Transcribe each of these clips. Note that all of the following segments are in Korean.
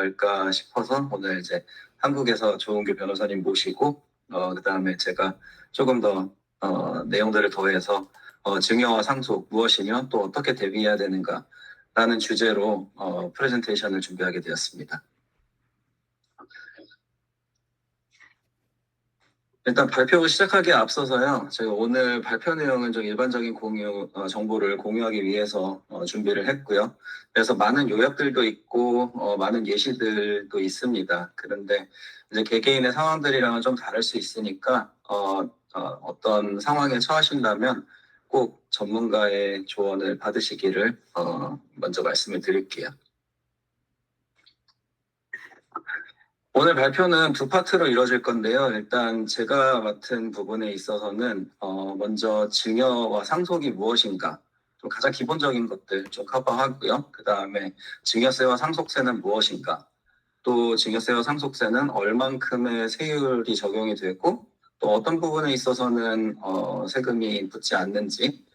할까 싶어서 오늘 이제 한국에서 조은규 변호사님 모시고 그다음에 제가 조금 더 내용들을 더해서 증여와 상속 무엇이며 또 어떻게 대비해야 되는가라는 주제로 프레젠테이션을 준비하게 되었습니다. 일단 발표 시작하기에 앞서서요. 제가 오늘 발표 내용은 좀 일반적인 정보를 공유하기 위해서 준비를 했고요. 그래서 많은 요약들도 있고 많은 예시들도 있습니다. 그런데 이제 개개인의 상황들이랑은 좀 다를 수 있으니까 어떤 상황에 처하신다면 꼭 전문가의 조언을 받으시기를 먼저 말씀을 드릴게요. 오늘 발표는 두 파트로 이루어질 건데요. 일단 제가 맡은 부분에 있어서는 먼저 증여와 상속이 무엇인가, 좀 가장 기본적인 것들 좀 커버하고요. 그 다음에 증여세와 상속세는 무엇인가, 또 증여세와 상속세는 얼만큼의 세율이 적용이 되고 또 어떤 부분에 있어서는 세금이 붙지 않는지,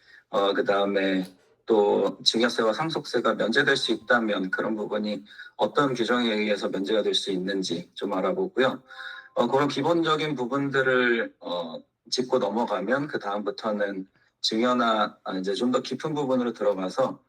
그 다음에 또 증여세와 상속세가 면제될 수 있다면 그런 부분이 어떤 규정에 의해서 면제가 될 수 있는지 좀 알아보고요. 그런 기본적인 부분들을 짚고 넘어가면 그 다음부터는 증여나 이제 좀 더 깊은 부분으로 들어가서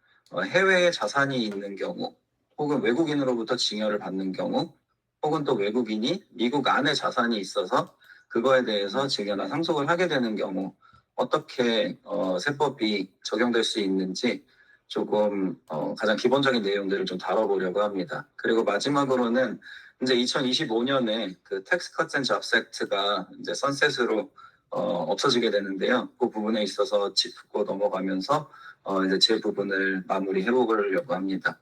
해외에 자산이 있는 경우 혹은 외국인으로부터 증여를 받는 경우 혹은 또 외국인이 미국 안에 자산이 있어서 그거에 대해서 증여나 상속을 하게 되는 경우 어떻게 세법이 적용될 수 있는지 조금 가장 기본적인 내용들을 좀 다뤄보려고 합니다. 그리고 마지막으로는 이제 2025년에 그 텍스 컷 앤 잡스 액트가 이제 선셋으로 없어지게 되는데요. 그 부분에 있어서 짚고 넘어가면서 이제 제 부분을 마무리해 보려고 합니다.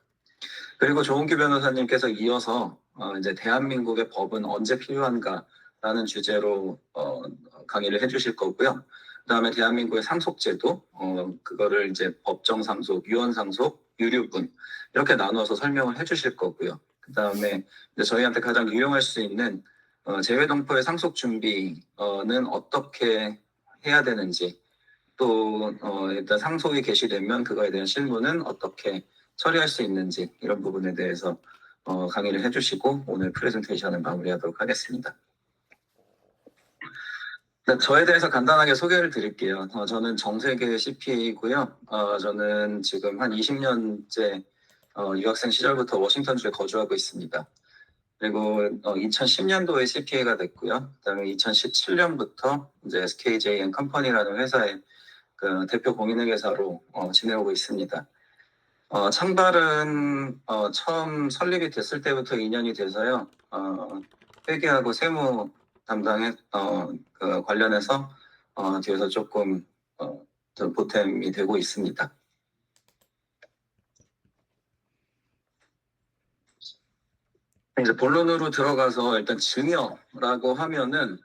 그리고 조은규 변호사님께서 이어서 이제 대한민국의 법은 언제 필요한가라는 주제로 강의를 해주실 거고요. 그다음에 대한민국의 상속제도 그거를 이제 법정 상속, 유언 상속, 유류분 이렇게 나누어서 설명을 해주실 거고요. 그다음에 이제 저희한테 가장 유용할 수 있는 재외동포의 상속 준비는 어떻게 해야 되는지 또 일단 상속이 개시되면 그거에 대한 실무는 어떻게 처리할 수 있는지 이런 부분에 대해서 강의를 해주시고 오늘 프레젠테이션을 마무리하도록 하겠습니다. 저에 대해서 간단하게 소개를 드릴게요. 저는 정세계 CPA이고요. 저는 지금 한 20년째 유학생 시절부터 워싱턴주에 거주하고 있습니다. 그리고 2010년도에 CPA가 됐고요. 그다음에 2017년부터 이제 SKJN 컴퍼니라는 회사의 그 대표 공인회계사로 지내오고 있습니다. 창달은 처음 설립이 됐을 때부터 인연이 돼서요. 회계하고 세무 담당에 그 관련해서 뒤에서 조금 좀 보탬이 되고 있습니다. 이제 본론으로 들어가서 일단 증여라고 하면은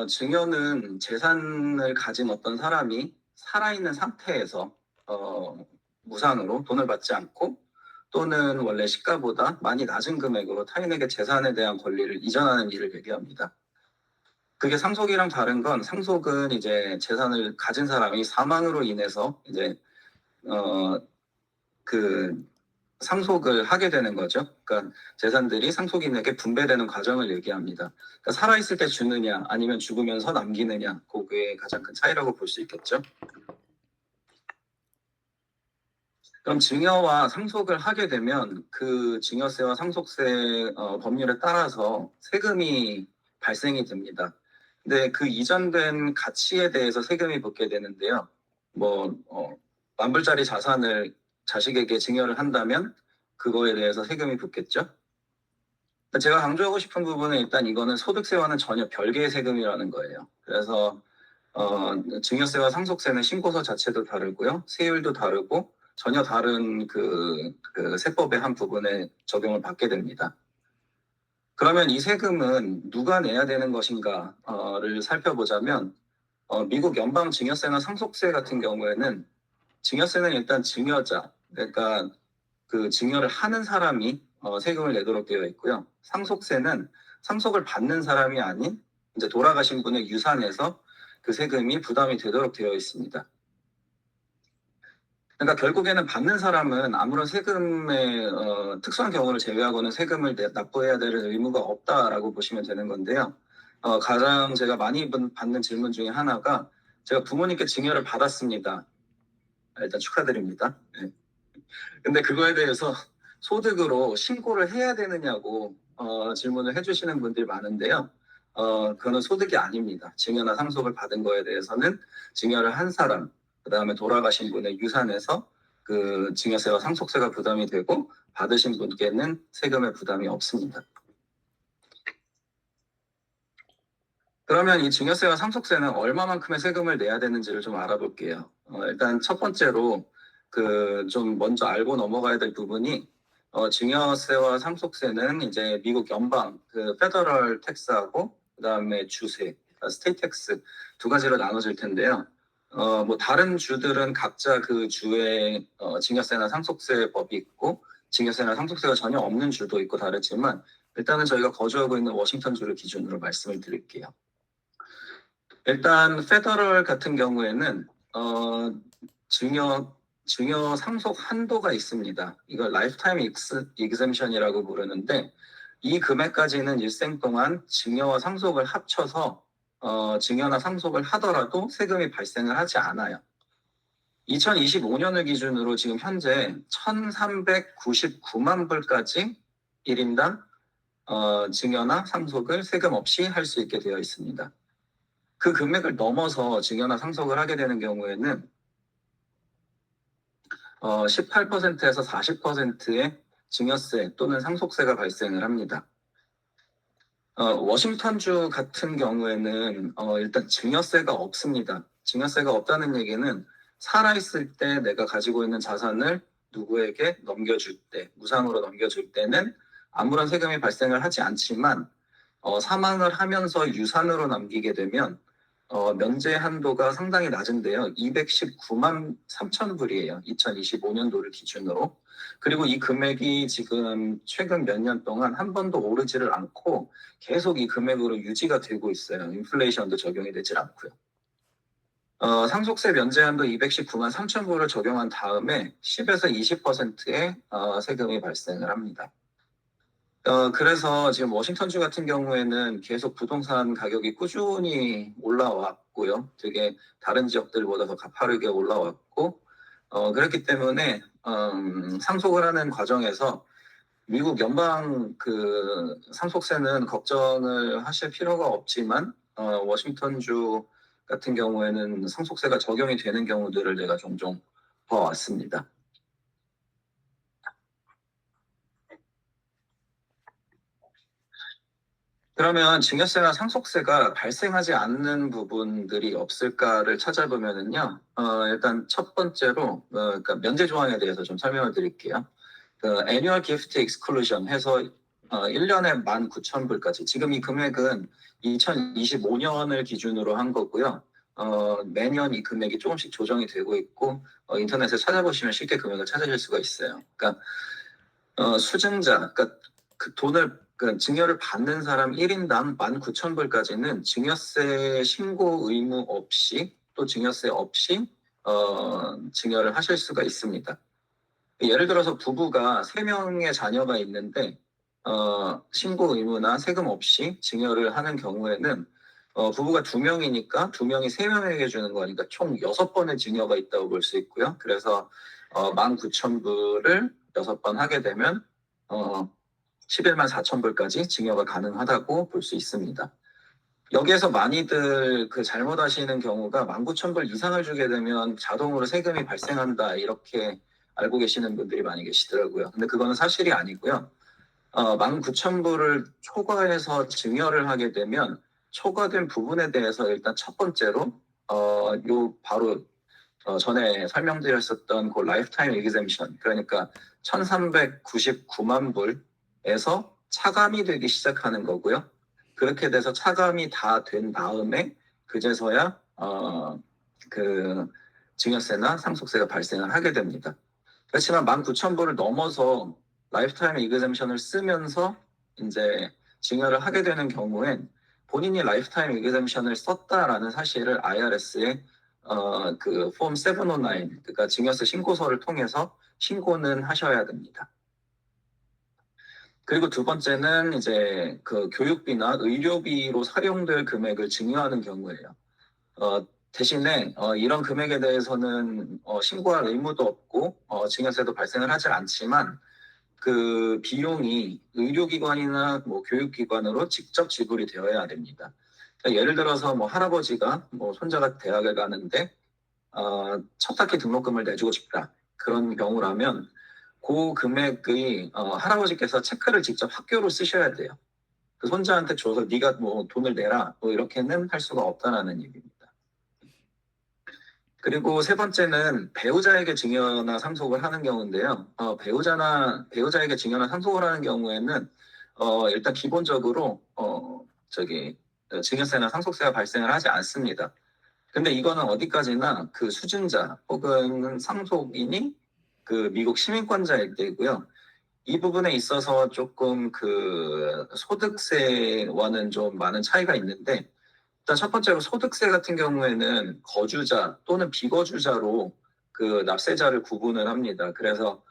증여는 재산을 가진 어떤 사람이 살아있는 상태에서 무상으로 돈을 받지 않고 또는 원래 시가보다 많이 낮은 금액으로 타인에게 재산에 대한 권리를 이전하는 일을 얘기합니다. 그게 상속이랑 다른 건 상속은 이제 재산을 가진 사람이 사망으로 인해서 이제 그 상속을 하게 되는 거죠. 그러니까 재산들이 상속인에게 분배되는 과정을 얘기합니다. 그러니까 살아있을 때 주느냐 아니면 죽으면서 남기느냐 그게 가장 큰 차이라고 볼 수 있겠죠. 그럼 증여와 상속을 하게 되면 그 증여세와 상속세 법률에 따라서 세금이 발생이 됩니다. 근데 그 이전된 가치에 대해서 세금이 붙게 되는데요. 뭐 만불짜리 자산을 자식에게 증여를 한다면 그거에 대해서 세금이 붙겠죠. 제가 강조하고 싶은 부분은 일단 이거는 소득세와는 전혀 별개의 세금이라는 거예요. 그래서 증여세와 상속세는 신고서 자체도 다르고요. 세율도 다르고 전혀 다른 그 세법의 한 부분에 적용을 받게 됩니다. 그러면 이 세금은 누가 내야 되는 것인가를 살펴보자면 미국 연방 증여세나 상속세 같은 경우에는 증여세는 일단 증여자, 그러니까 그 증여를 하는 사람이 세금을 내도록 되어 있고요. 상속세는 상속을 받는 사람이 아닌 이제 돌아가신 분의 유산에서 그 세금이 부담이 되도록 되어 있습니다. 그러니까 결국에는 받는 사람은 아무런 세금의 특수한 경우를 제외하고는 세금을 납부해야 될 의무가 없다라고 보시면 되는 건데요. 가장 제가 많이 받는 질문 중에 하나가 제가 부모님께 증여를 받았습니다. 일단 축하드립니다. 네. 근데 그거에 대해서 소득으로 신고를 해야 되느냐고 질문을 해주시는 분들이 많은데요. 그거는 소득이 아닙니다. 증여나 상속을 받은 거에 대해서는 증여를 한 사람, 그 다음에 돌아가신 분의 유산에서 그 증여세와 상속세가 부담이 되고 받으신 분께는 세금의 부담이 없습니다. 그러면 이 증여세와 상속세는 얼마만큼의 세금을 내야 되는지를 좀 알아볼게요. 일단 첫 번째로 그 좀 먼저 알고 넘어가야 될 부분이 증여세와 상속세는 이제 미국 연방 그 페더럴 텍스하고 그다음에 주세, 스테이트 텍스 두 가지로 나눠질 텐데요. 뭐 다른 주들은 각자 그 주의 증여세나 상속세 법이 있고 증여세나 상속세가 전혀 없는 주도 있고 다르지만 일단은 저희가 거주하고 있는 워싱턴 주를 기준으로 말씀을 드릴게요. 일단 페더럴 같은 경우에는 증여 상속 한도가 있습니다. 이걸 라이프타임 익셈션이라고 부르는데 이 금액까지는 일생 동안 증여와 상속을 합쳐서 증여나 상속을 하더라도 세금이 발생을 하지 않아요. 2025년을 기준으로 지금 현재 1,399만 불까지 1인당 증여나 상속을 세금 없이 할 수 있게 되어 있습니다. 그 금액을 넘어서 증여나 상속을 하게 되는 경우에는 18%에서 40%의 증여세 또는 상속세가 발생을 합니다. 워싱턴주 같은 경우에는 일단 증여세가 없습니다. 증여세가 없다는 얘기는 살아있을 때 내가 가지고 있는 자산을 누구에게 넘겨줄 때, 무상으로 넘겨줄 때는 아무런 세금이 발생을 하지 않지만 사망을 하면서 유산으로 남기게 되면 면제 한도가 상당히 낮은데요. 219만 3천 불이에요. 2025년도를 기준으로. 그리고 이 금액이 지금 최근 몇 년 동안 한 번도 오르지를 않고 계속 이 금액으로 유지가 되고 있어요. 인플레이션도 적용이 되질 않고요. 상속세 면제 한도 219만 3천 불을 적용한 다음에 10에서 20%의 세금이 발생을 합니다. 그래서 지금 워싱턴주 같은 경우에는 계속 부동산 가격이 꾸준히 올라왔고요. 되게 다른 지역들보다 더 가파르게 올라왔고, 그렇기 때문에, 상속을 하는 과정에서 미국 연방 그 상속세는 걱정을 하실 필요가 없지만, 워싱턴주 같은 경우에는 상속세가 적용이 되는 경우들을 제가 종종 봐왔습니다. 그러면 증여세나 상속세가 발생하지 않는 부분들이 없을까를 찾아보면은요, 일단 첫 번째로, 그러니까 면제 조항에 대해서 좀 설명을 드릴게요. 그 annual gift exclusion 해서 1년에 19,000불까지. 지금 이 금액은 2025년을 기준으로 한 거고요. 매년 이 금액이 조금씩 조정이 되고 있고, 인터넷에 찾아보시면 쉽게 금액을 찾으실 수가 있어요. 그러니까 수증자, 그러니까 그 돈을 그 증여를 받는 사람 1인당 19,000불까지는 증여세 신고 의무 없이 또 증여세 없이 증여를 하실 수가 있습니다. 예를 들어서 부부가 3명의 자녀가 있는데 신고 의무나 세금 없이 증여를 하는 경우에는 부부가 2명이니까 2명이 3명에게 주는 거니까 총 6번의 증여가 있다고 볼 수 있고요. 그래서 19,000불을 6번 하게 되면 11만 4천 불까지 증여가 가능하다고 볼 수 있습니다. 여기에서 많이들 그 잘못하시는 경우가 19,000불 이상을 주게 되면 자동으로 세금이 발생한다 이렇게 알고 계시는 분들이 많이 계시더라고요. 근데 그거는 사실이 아니고요. 19,000불을 초과해서 증여를 하게 되면 초과된 부분에 대해서 일단 첫 번째로 요 바로 전에 설명드렸었던 그 라이프타임 에그젬션 그러니까 1,399만 불에서 차감이 되기 시작하는 거고요. 그렇게 돼서 차감이 다 된 다음에 그제서야 그 증여세나 상속세가 발생을 하게 됩니다. 그렇지만 19,000불을 넘어서 라이프타임 에그젬션을 쓰면서 이제 증여를 하게 되는 경우엔 본인이 라이프타임 에그젬션을 썼다라는 사실을 IRS에 그 폼 709, 그러니까 증여세 신고서를 통해서 신고는 하셔야 됩니다. 그리고 두 번째는 이제 그 교육비나 의료비로 사용될 금액을 증여하는 경우예요. 대신에 이런 금액에 대해서는 신고할 의무도 없고 증여세도 발생을 하지 않지만 그 비용이 의료기관이나 뭐 교육기관으로 직접 지불이 되어야 됩니다. 그러니까 예를 들어서 뭐 할아버지가 뭐 손자가 대학을 가는데 첫 학기 등록금을 내주고 싶다. 그런 경우라면 그 금액의 할아버지께서 체크를 직접 학교로 쓰셔야 돼요. 그 손자한테 줘서 네가 뭐 돈을 내라 뭐 이렇게는 할 수가 없다라는 얘기입니다. 그리고 세 번째는 배우자에게 증여나 상속을 하는 경우인데요. 배우자에게 증여나 상속을 하는 경우에는 일단 기본적으로 증여세나 상속세가 발생을 하지 않습니다. 근데 이거는 어디까지나 그 수증자 혹은 상속인이 그 미국 시민권자일 때고요. 이 부분에 있어서 조금 그 소득세와는 좀 많은 차이가 있는데, 일단 첫 번째로 소득세 같은 경우에는 거주자 또는 비거주자로 그 납세자를 구분을 합니다. 그래서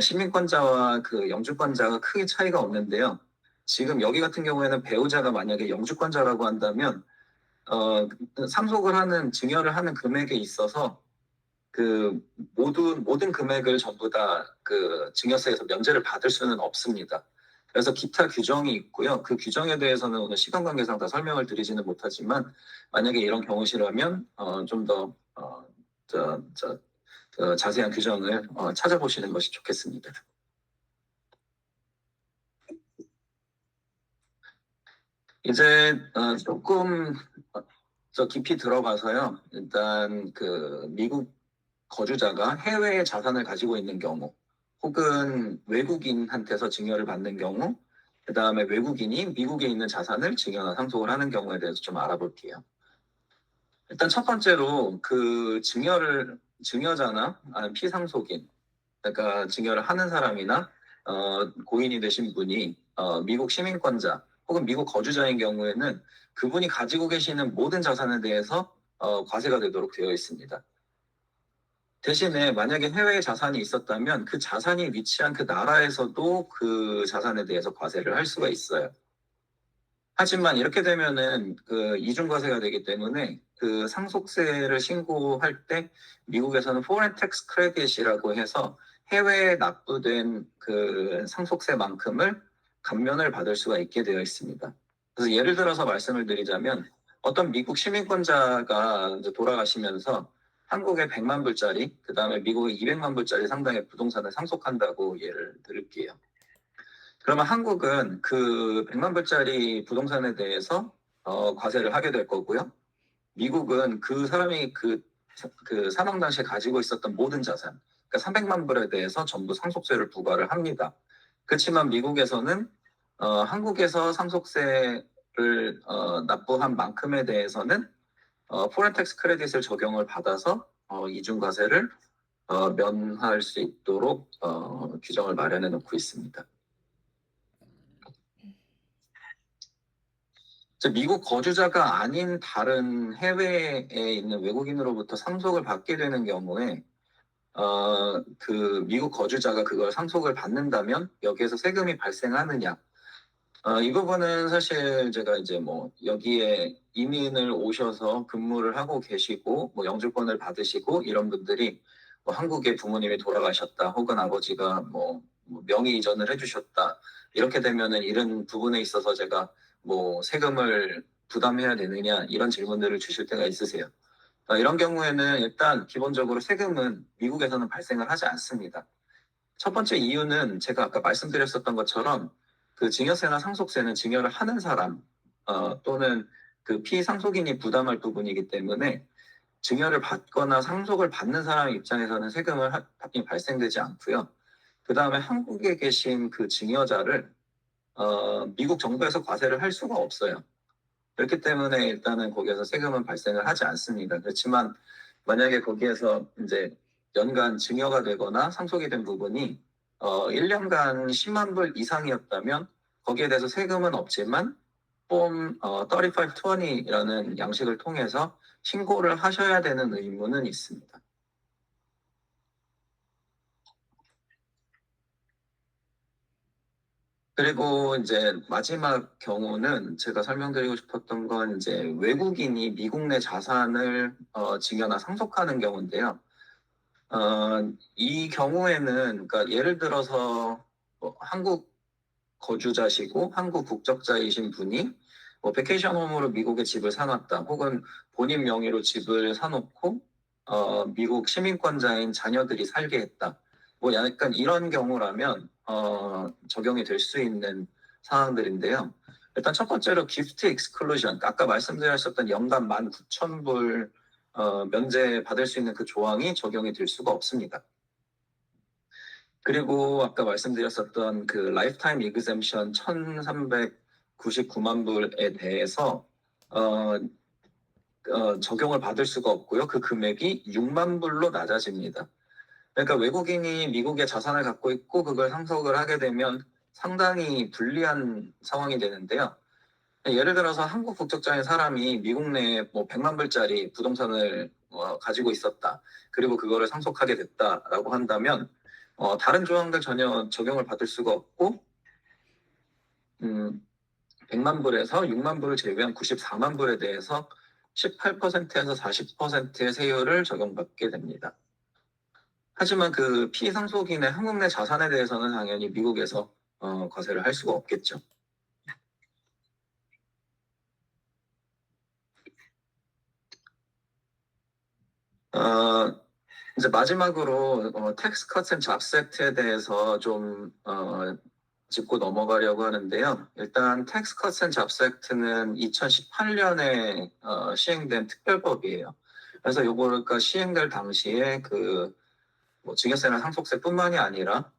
시민권자와 그 영주권자가 크게 차이가 없는데요. 지금 여기 같은 경우에는 배우자가 만약에 영주권자라고 한다면 상속을 하는 증여를 하는 금액에 있어서 그 모든 금액을 전부 다 그 증여세에서 면제를 받을 수는 없습니다. 그래서 기타 규정이 있고요. 그 규정에 대해서는 오늘 시간 관계상 다 설명을 드리지는 못하지만 만약에 이런 경우시라면 좀 더 자세한 규정을 찾아보시는 것이 좋겠습니다. 이제 조금 깊이 들어가서요. 일단 그 미국 거주자가 해외에 자산을 가지고 있는 경우, 혹은 외국인한테서 증여를 받는 경우, 그 다음에 외국인이 미국에 있는 자산을 증여나 상속을 하는 경우에 대해서 좀 알아볼게요. 일단 첫 번째로 그 증여자나 피상속인, 그러니까 증여를 하는 사람이나 고인이 되신 분이 미국 시민권자 혹은 미국 거주자인 경우에는 그분이 가지고 계시는 모든 자산에 대해서 과세가 되도록 되어 있습니다. 대신에 만약에 해외에 자산이 있었다면 그 자산이 위치한 그 나라에서도 그 자산에 대해서 과세를 할 수가 있어요. 하지만 이렇게 되면은 그 이중과세가 되기 때문에 그 상속세를 신고할 때 미국에서는 foreign tax credit이라고 해서 해외에 납부된 그 상속세만큼을 감면을 받을 수가 있게 되어 있습니다. 그래서 예를 들어서 말씀을 드리자면 어떤 미국 시민권자가 이제 돌아가시면서 한국에 100만 불짜리, 그 다음에 미국에 200만 불짜리 상당의 부동산을 상속한다고 예를 들을게요. 그러면 한국은 그 100만 불짜리 부동산에 대해서 과세를 하게 될 거고요. 미국은 그 사람이 그 사망 당시에 가지고 있었던 모든 자산, 그러니까 300만 불에 대해서 전부 상속세를 부과를 합니다. 그렇지만 미국에서는 한국에서 상속세를 납부한 만큼에 대해서는 포렌 텍스 크레딧을 적용을 받아서 이중과세를 면할 수 있도록 규정을 마련해 놓고 있습니다. 미국 거주자가 아닌 다른 해외에 있는 외국인으로부터 상속을 받게 되는 경우에 그 미국 거주자가 그걸 상속을 받는다면 여기에서 세금이 발생하느냐? 이 부분은 사실 제가 이제 뭐 여기에 이민을 오셔서 근무를 하고 계시고 뭐 영주권을 받으시고 이런 분들이 뭐 한국에 부모님이 돌아가셨다 혹은 아버지가 뭐 명의 이전을 해주셨다 이렇게 되면은 이런 부분에 있어서 제가 뭐 세금을 부담해야 되느냐 이런 질문들을 주실 때가 있으세요. 이런 경우에는 일단 기본적으로 세금은 미국에서는 발생을 하지 않습니다. 첫 번째 이유는 제가 아까 말씀드렸었던 것처럼 그 증여세나 상속세는 증여를 하는 사람 또는 그 피상속인이 부담할 부분이기 때문에 증여를 받거나 상속을 받는 사람 입장에서는 세금을 발생되지 않고요. 그 다음에 한국에 계신 그 증여자를 미국 정부에서 과세를 할 수가 없어요. 그렇기 때문에 일단은 거기에서 세금은 발생을 하지 않습니다. 그렇지만 만약에 거기에서 이제 연간 증여가 되거나 상속이 된 부분이 1년간 10만 불 이상이었다면 거기에 대해서 세금은 없지만 폼 3520이라는 양식을 통해서 신고를 하셔야 되는 의무는 있습니다. 그리고 이제 마지막 경우는 제가 설명드리고 싶었던 건 이제 외국인이 미국 내 자산을 증여나 상속하는 경우인데요. 이 경우에는 그러니까 예를 들어서 뭐 한국 거주자시고 한국 국적자이신 분이 뭐 베케이션 홈으로 미국에 집을 사놨다, 혹은 본인 명의로 집을 사놓고 미국 시민권자인 자녀들이 살게 했다. 뭐 약간 이런 경우라면 적용이 될 수 있는 상황들인데요. 일단 첫 번째로 기프트 익스클루전, 아까 말씀드렸었던 연간 19,000불 면제 받을 수 있는 그 조항이 적용이 될 수가 없습니다. 그리고 아까 말씀드렸었던 그 라이프타임 이그젬션 1,399만 불에 대해서 적용을 받을 수가 없고요. 그 금액이 6만 불로 낮아집니다. 그러니까 외국인이 미국에 자산을 갖고 있고 그걸 상속을 하게 되면 상당히 불리한 상황이 되는데요. 예를 들어서 한국 국적자인 사람이 미국 내에 뭐 100만 불짜리 부동산을 가지고 있었다, 그리고 그거를 상속하게 됐다라고 한다면 다른 조항들 전혀 적용을 받을 수가 없고 100만 불에서 6만 불을 제외한 94만 불에 대해서 18%에서 40%의 세율을 적용받게 됩니다. 하지만 그 피상속인의 한국 내 자산에 대해서는 당연히 미국에서 과세를 할 수가 없겠죠. 이제 마지막으로 텍스 컷 앤 잡스 액트에 대해서 좀 짚고 넘어가려고 하는데요. 일단 텍스 컷 앤 잡스 액트는 2018년에 시행된 특별법이에요. 그래서 요거가 시행될 당시에 뭐 증여세나 상속세뿐만이 아니라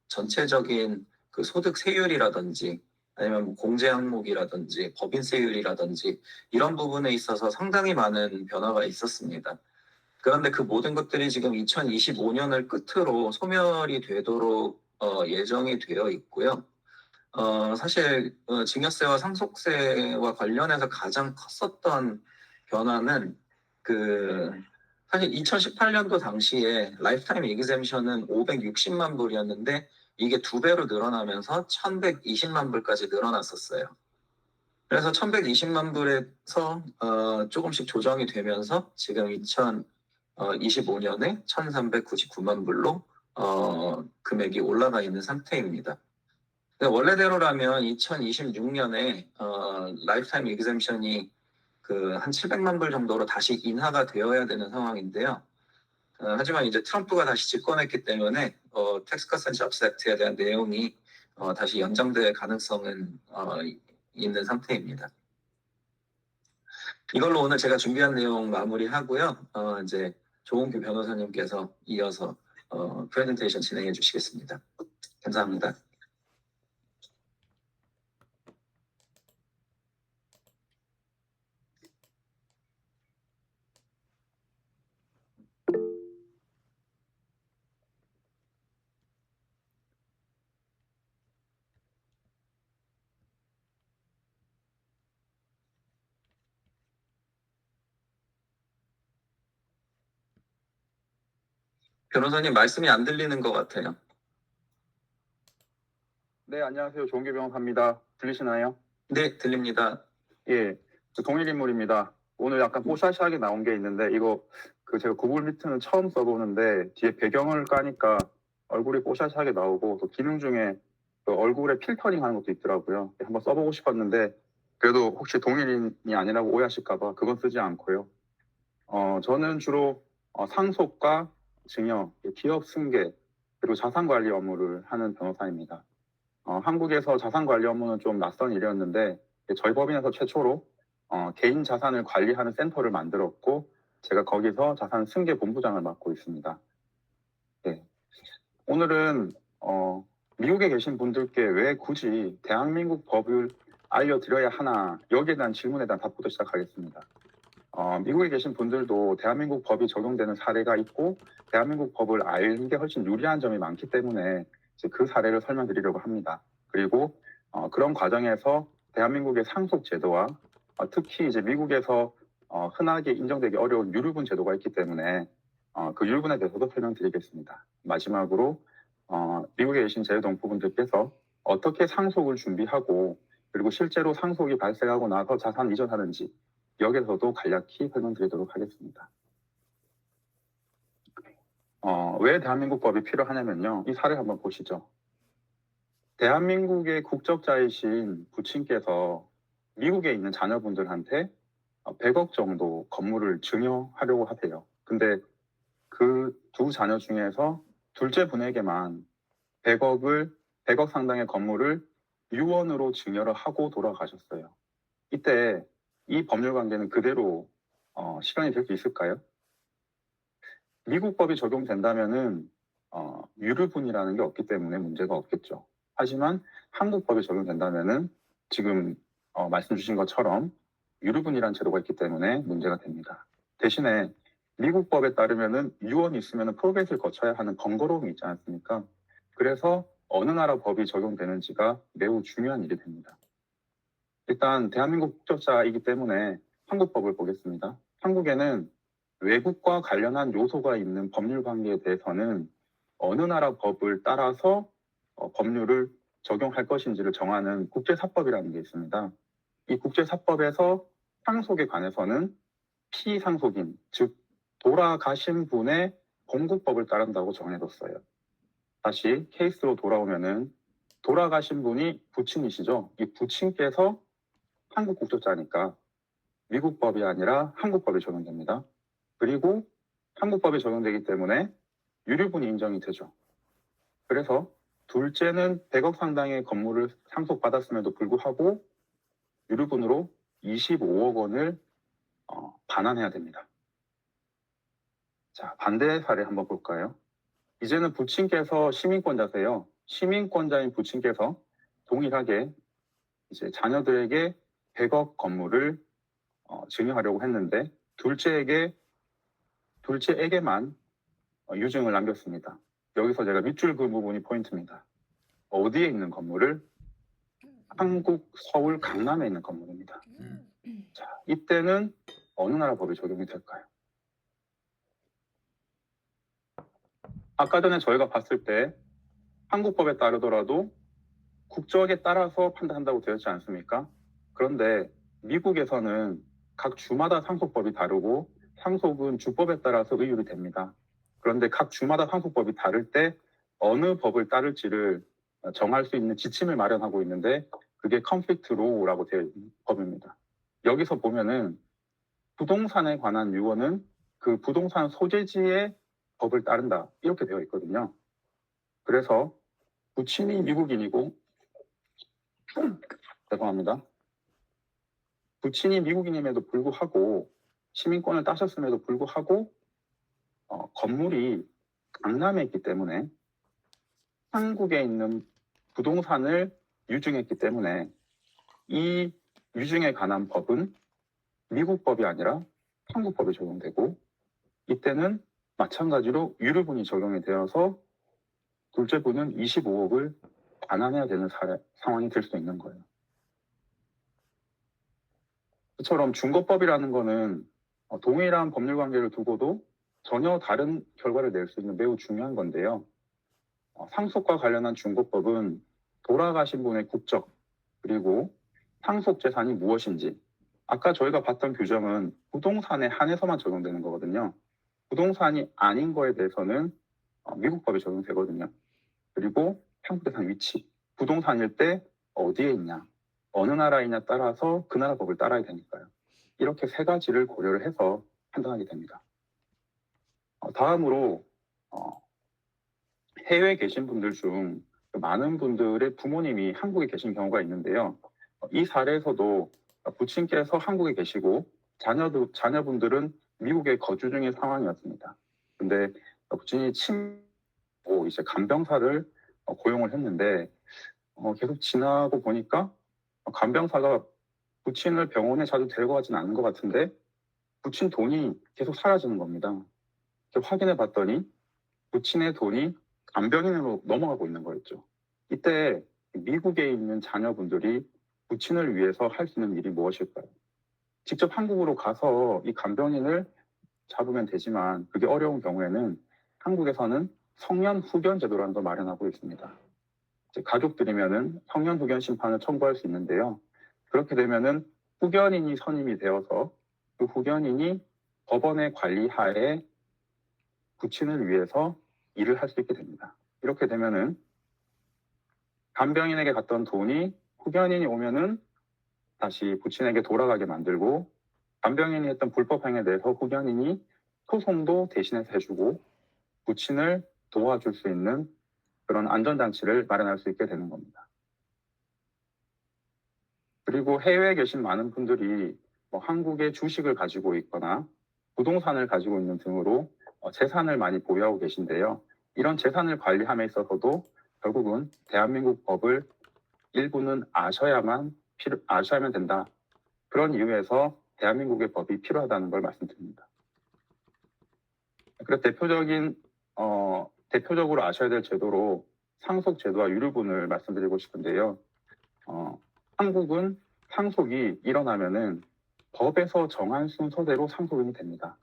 전체적인 그 소득 세율이라든지 아니면 뭐 공제 항목이라든지 법인세율이라든지 이런 부분에 있어서 상당히 많은 변화가 있었습니다. 그런데 그 모든 것들이 지금 2025년을 끝으로 소멸이 되도록 예정이 되어 있고요. 사실 증여세와 상속세와 관련해서 가장 컸었던 변화는 사실 2018년도 당시에 라이프타임 이그젬션은 560만 불이었는데 이게 2배로 늘어나면서 1,120만 불까지 늘어났었어요. 그래서 1,120만 불에서 조금씩 조정이 되면서 지금 2025년에 1,399만 불로 금액이 올라가 있는 상태입니다. 원래대로라면 2026년에 라이프타임 이그젬션이 한 700만 불 정도로 다시 인하가 되어야 되는 상황인데요. 하지만 이제 트럼프가 다시 집권했기 때문에 텍스 컷 앤 잡스 액트에 대한 내용이 다시 연장될 가능성은 있는 상태입니다. 이걸로 오늘 제가 준비한 내용 마무리하고요. 이제 조홍규 변호사님께서 이어서 프레젠테이션 진행해 주시겠습니다. 감사합니다. 변호사님 말씀이 안 들리는 것 같아요. 네, 안녕하세요. 조홍규 변호사입니다. 들리시나요? 네, 들립니다. 예, 동일 인물입니다. 오늘 약간 뽀샤시하게 나온 게 있는데 이거 제가 구글 미트는 처음 써보는데 뒤에 배경을 까니까 얼굴이 뽀샤시하게 나오고 또 기능 중에 얼굴에 필터링 하는 것도 있더라고요. 한번 써보고 싶었는데 그래도 혹시 동일인이 아니라고 오해하실까봐 그건 쓰지 않고요. 저는 주로 상속과 증여, 기업 승계 그리고 자산 관리 업무를 하는 변호사입니다. 한국에서 자산 관리 업무는 좀 낯선 일이었는데 저희 법인에서 최초로 개인 자산을 관리하는 센터를 만들었고 제가 거기서 자산 승계 본부장을 맡고 있습니다. 네. 오늘은 미국에 계신 분들께 왜 굳이 대한민국 법을 알려드려야 하나, 여기에 대한 질문에 대한 답부터 시작하겠습니다. 미국에 계신 분들도 대한민국 법이 적용되는 사례가 있고 대한민국 법을 아는 게 훨씬 유리한 점이 많기 때문에 이제 그 사례를 설명드리려고 합니다. 그리고 그런 과정에서 대한민국의 상속 제도와 특히 이제 미국에서 흔하게 인정되기 어려운 유류분 제도가 있기 때문에 그 유류분에 대해서도 설명드리겠습니다. 마지막으로 미국에 계신 재외동포분들께서 어떻게 상속을 준비하고 그리고 실제로 상속이 발생하고 나서 자산 이전하는지 여기에서도 간략히 설명드리도록 하겠습니다. 왜 대한민국 법이 필요하냐면요. 이 사례 한번 보시죠. 대한민국의 국적자이신 부친께서 미국에 있는 자녀분들한테 100억 정도 건물을 증여하려고 하세요. 근데 그 두 자녀 중에서 둘째 분에게만 100억 상당의 건물을 유언으로 증여를 하고 돌아가셨어요. 이때 이 법률 관계는 그대로 실현이 될 수 있을까요? 미국 법이 적용된다면은 유류분이라는 게 없기 때문에 문제가 없겠죠. 하지만 한국 법이 적용된다면은 지금 말씀 주신 것처럼 유류분이라는 제도가 있기 때문에 문제가 됩니다. 대신에 미국 법에 따르면은 유언이 있으면은 프로베이스를 거쳐야 하는 번거로움이 있지 않습니까? 그래서 어느 나라 법이 적용되는지가 매우 중요한 일이 됩니다. 일단 대한민국 국적자이기 때문에 한국법을 보겠습니다. 한국에는 외국과 관련한 요소가 있는 법률 관계에 대해서는 어느 나라 법을 따라서 법률을 적용할 것인지를 정하는 국제사법이라는 게 있습니다. 이 국제사법에서 상속에 관해서는 피상속인, 즉 돌아가신 분의 본국법을 따른다고 정해뒀어요. 다시 케이스로 돌아오면은 돌아가신 분이 부친이시죠. 이 부친께서 한국 국적자니까 미국 법이 아니라 한국 법이 적용됩니다. 그리고 한국 법이 적용되기 때문에 유류분이 인정이 되죠. 그래서 둘째는 100억 상당의 건물을 상속받았음에도 불구하고 유류분으로 25억 원을 반환해야 됩니다. 자, 반대 사례 한번 볼까요? 이제는 부친께서 시민권자세요. 시민권자인 부친께서 동일하게 이제 자녀들에게 100억 건물을 증여하려고 했는데 둘째에게만 유증을 남겼습니다. 여기서 제가 밑줄 그 부분이 포인트입니다. 어디에 있는 건물을? 한국 서울 강남에 있는 건물입니다. 자, 이때는 어느 나라 법이 적용이 될까요? 아까 전에 저희가 봤을 때 한국법에 따르더라도 국적에 따라서 판단한다고 되어 있지 않습니까? 그런데 미국에서는 각 주마다 상속법이 다르고 상속은 주법에 따라서 의율이 됩니다. 그런데 각 주마다 상속법이 다를 때 어느 법을 따를지를 정할 수 있는 지침을 마련하고 있는데 그게 conflict law라고 되어 있는 법입니다. 여기서 보면은 부동산에 관한 유언은 그 부동산 소재지의 법을 따른다 이렇게 되어 있거든요. 그래서 부친이 미국인이고 죄송합니다. 부친이 미국인임에도 불구하고 시민권을 따셨음에도 불구하고 건물이 강남에 있기 때문에 한국에 있는 부동산을 유증했기 때문에 이 유증에 관한 법은 미국 법이 아니라 한국 법이 적용되고 이때는 마찬가지로 유류분이 적용이 되어서 둘째 분은 25억을 반환해야 되는 상황이 될 수 있는 거예요. 이처럼 중거법이라는 거는 동일한 법률 관계를 두고도 전혀 다른 결과를 낼 수 있는 매우 중요한 건데요. 상속과 관련한 중거법은 돌아가신 분의 국적 그리고 상속 재산이 무엇인지 아까 저희가 봤던 규정은 부동산에 한해서만 적용되는 거거든요. 부동산이 아닌 거에 대해서는 미국 법이 적용되거든요. 그리고 상속재산 위치, 부동산일 때 어디에 있냐, 어느 나라이냐 따라서 그 나라 법을 따라야 되니까요. 이렇게 세 가지를 고려를 해서 판단하게 됩니다. 다음으로 해외에 계신 분들 중 많은 분들의 부모님이 한국에 계신 경우가 있는데요. 이 사례에서도 부친께서 한국에 계시고 자녀분들은 미국에 거주 중인 상황이었습니다. 근데 부친이 이제 간병사를 고용을 했는데 계속 지나고 보니까 간병사가 부친을 병원에 자주 데리고 가진 않은 것 같은데 부친 돈이 계속 사라지는 겁니다. 확인해 봤더니 부친의 돈이 간병인으로 넘어가고 있는 거였죠. 이때 미국에 있는 자녀분들이 부친을 위해서 할 수 있는 일이 무엇일까요? 직접 한국으로 가서 이 간병인을 잡으면 되지만 그게 어려운 경우에는 한국에서는 성년 후견 제도라는 걸 마련하고 있습니다. 이제 가족들이면은 성년 후견 심판을 청구할 수 있는데요. 그렇게 되면은 후견인이 선임이 되어서 그 후견인이 법원의 관리 하에 부친을 위해서 일을 할 수 있게 됩니다. 이렇게 되면은 간병인에게 갔던 돈이 후견인이 오면은 다시 부친에게 돌아가게 만들고, 간병인이 했던 불법 행위에 대해서 후견인이 소송도 대신해서 해주고 부친을 도와줄 수 있는 그런 안전장치를 마련할 수 있게 되는 겁니다. 그리고 해외에 계신 많은 분들이 한국의 주식을 가지고 있거나 부동산을 가지고 있는 등으로 재산을 많이 보유하고 계신데요. 이런 재산을 관리함에 있어서도 결국은 대한민국 법을 일부는 아셔야만 된다. 그런 이유에서 대한민국의 법이 필요하다는 걸 말씀드립니다. 그래서 대표적으로 아셔야 될 제도로 상속제도와 유류분을 말씀드리고 싶은데요. 한국은 상속이 일어나면은 법에서 정한 순서대로 상속인이 됩니다.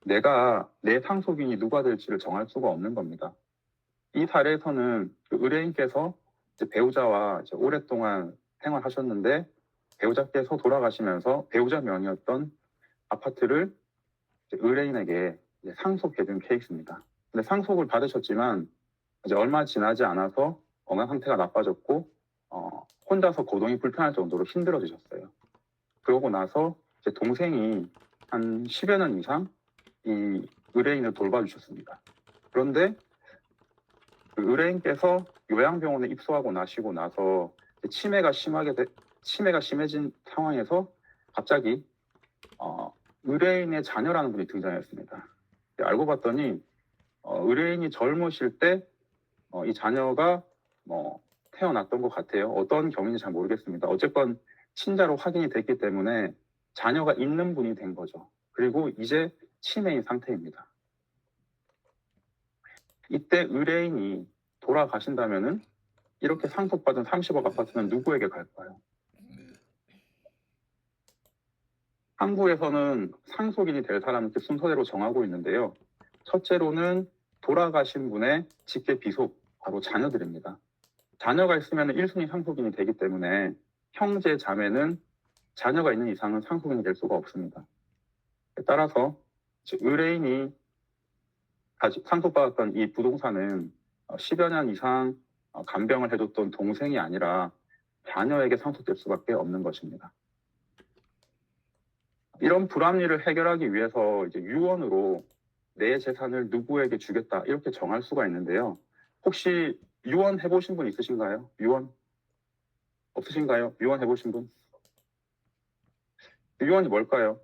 내가 내 상속인이 누가 될지를 정할 수가 없는 겁니다. 이 사례에서는 그 의뢰인께서 이제 배우자와 이제 오랫동안 생활하셨는데 배우자께서 돌아가시면서 배우자 명의였던 아파트를 이제 의뢰인에게 이제 상속해준 케이스입니다. 근데 상속을 받으셨지만 이제 얼마 지나지 않아서 건강 상태가 나빠졌고 혼자서 거동이 불편할 정도로 힘들어지셨어요. 그러고 나서 제 동생이 한 10여 년 이상 이 의뢰인을 돌봐주셨습니다. 그런데 그 의뢰인께서 요양병원에 입소하고 나시고 나서 치매가 심해진 상황에서 갑자기 의뢰인의 자녀라는 분이 등장했습니다. 알고 봤더니 의뢰인이 젊으실 때 이 자녀가 태어났던 것 같아요. 어떤 경위인지 잘 모르겠습니다. 어쨌건 친자로 확인이 됐기 때문에 자녀가 있는 분이 된 거죠. 그리고 이제 치매인 상태입니다. 이때 의뢰인이 돌아가신다면은 이렇게 상속받은 30억 아파트는 누구에게 갈까요? 한국에서는 상속인이 될 사람을 이렇게 순서대로 정하고 있는데요. 첫째로는 돌아가신 분의 직계 비속, 바로 자녀들입니다. 자녀가 있으면 1순위 상속인이 되기 때문에 형제, 자매는 자녀가 있는 이상은 상속인이 될 수가 없습니다. 따라서 의뢰인이 상속받았던 이 부동산은 10여 년 이상 간병을 해줬던 동생이 아니라 자녀에게 상속될 수밖에 없는 것입니다. 이런 불합리를 해결하기 위해서 이제 유언으로 내 재산을 누구에게 주겠다 이렇게 정할 수가 있는데요. 혹시 유언 해보신 분 있으신가요? 유언 없으신가요? 유언 해보신 분? 유언이 뭘까요?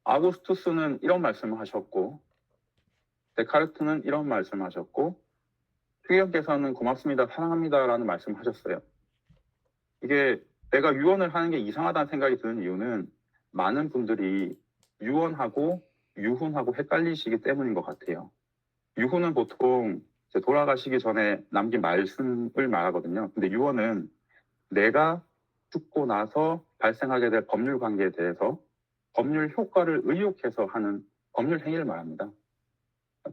아구스투스는 이런 말씀을 하셨고, 데카르트는 이런 말씀을 하셨고, 휴경께서는 고맙습니다, 사랑합니다라는 말씀을 하셨어요. 이게 내가 유언을 하는 게 이상하다는 생각이 드는 이유는 많은 분들이 유언하고 유훈하고 헷갈리시기 때문인 것 같아요. 유훈은 보통 돌아가시기 전에 남긴 말씀을 말하거든요. 근데 유언은 내가 죽고 나서 발생하게 될 법률 관계에 대해서 법률 효과를 의욕해서 하는 법률 행위를 말합니다.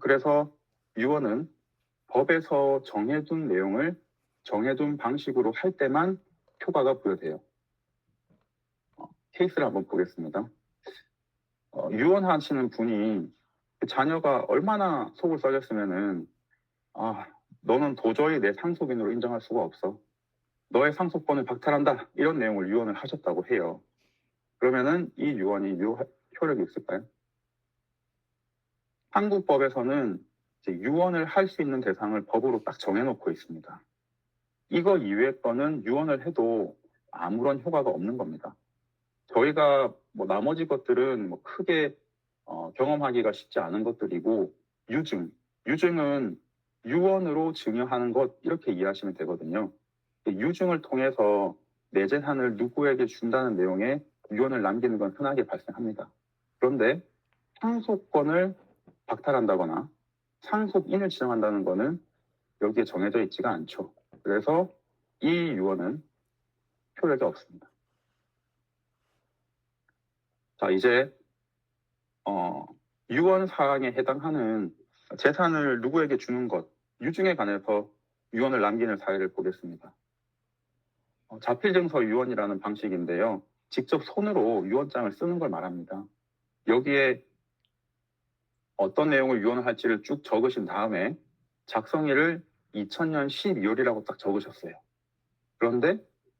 그래서 유언은 법에서 정해둔 내용을 정해둔 방식으로 할 때만 효과가 부여돼요. 케이스를 한번 보겠습니다. 유언하시는 분이 자녀가 얼마나 속을 썩였으면은 너는 도저히 내 상속인으로 인정할 수가 없어. 너의 상속권을 박탈한다. 이런 내용을 유언을 하셨다고 해요. 그러면은 이 유언이 효력이 있을까요? 한국 법에서는 이제 유언을 할 수 있는 대상을 법으로 딱 정해놓고 있습니다. 이거 이외의 거는 유언을 해도 아무런 효과가 없는 겁니다. 저희가 나머지 것들은 크게 경험하기가 쉽지 않은 것들이고, 유증은 유언으로 증여하는 것 이렇게 이해하시면 되거든요. 유증을 통해서 내 재산을 누구에게 준다는 내용의 유언을 남기는 건 흔하게 발생합니다. 그런데 상속권을 박탈한다거나 상속인을 지정한다는 것은 여기에 정해져 있지가 않죠. 그래서 이 유언은 효력이 없습니다. 자, 이제 유언 사항에 해당하는 재산을 누구에게 주는 것, 유증에 관해서 유언을 남기는 사례를 보겠습니다. 자필증서 유언이라는 방식인데요. 직접 손으로 유언장을 쓰는 걸 말합니다. 여기에 어떤 내용을 유언을 할지를 쭉 적으신 다음에 작성일을 2000년 12월이라고 딱 적으셨어요. 그런데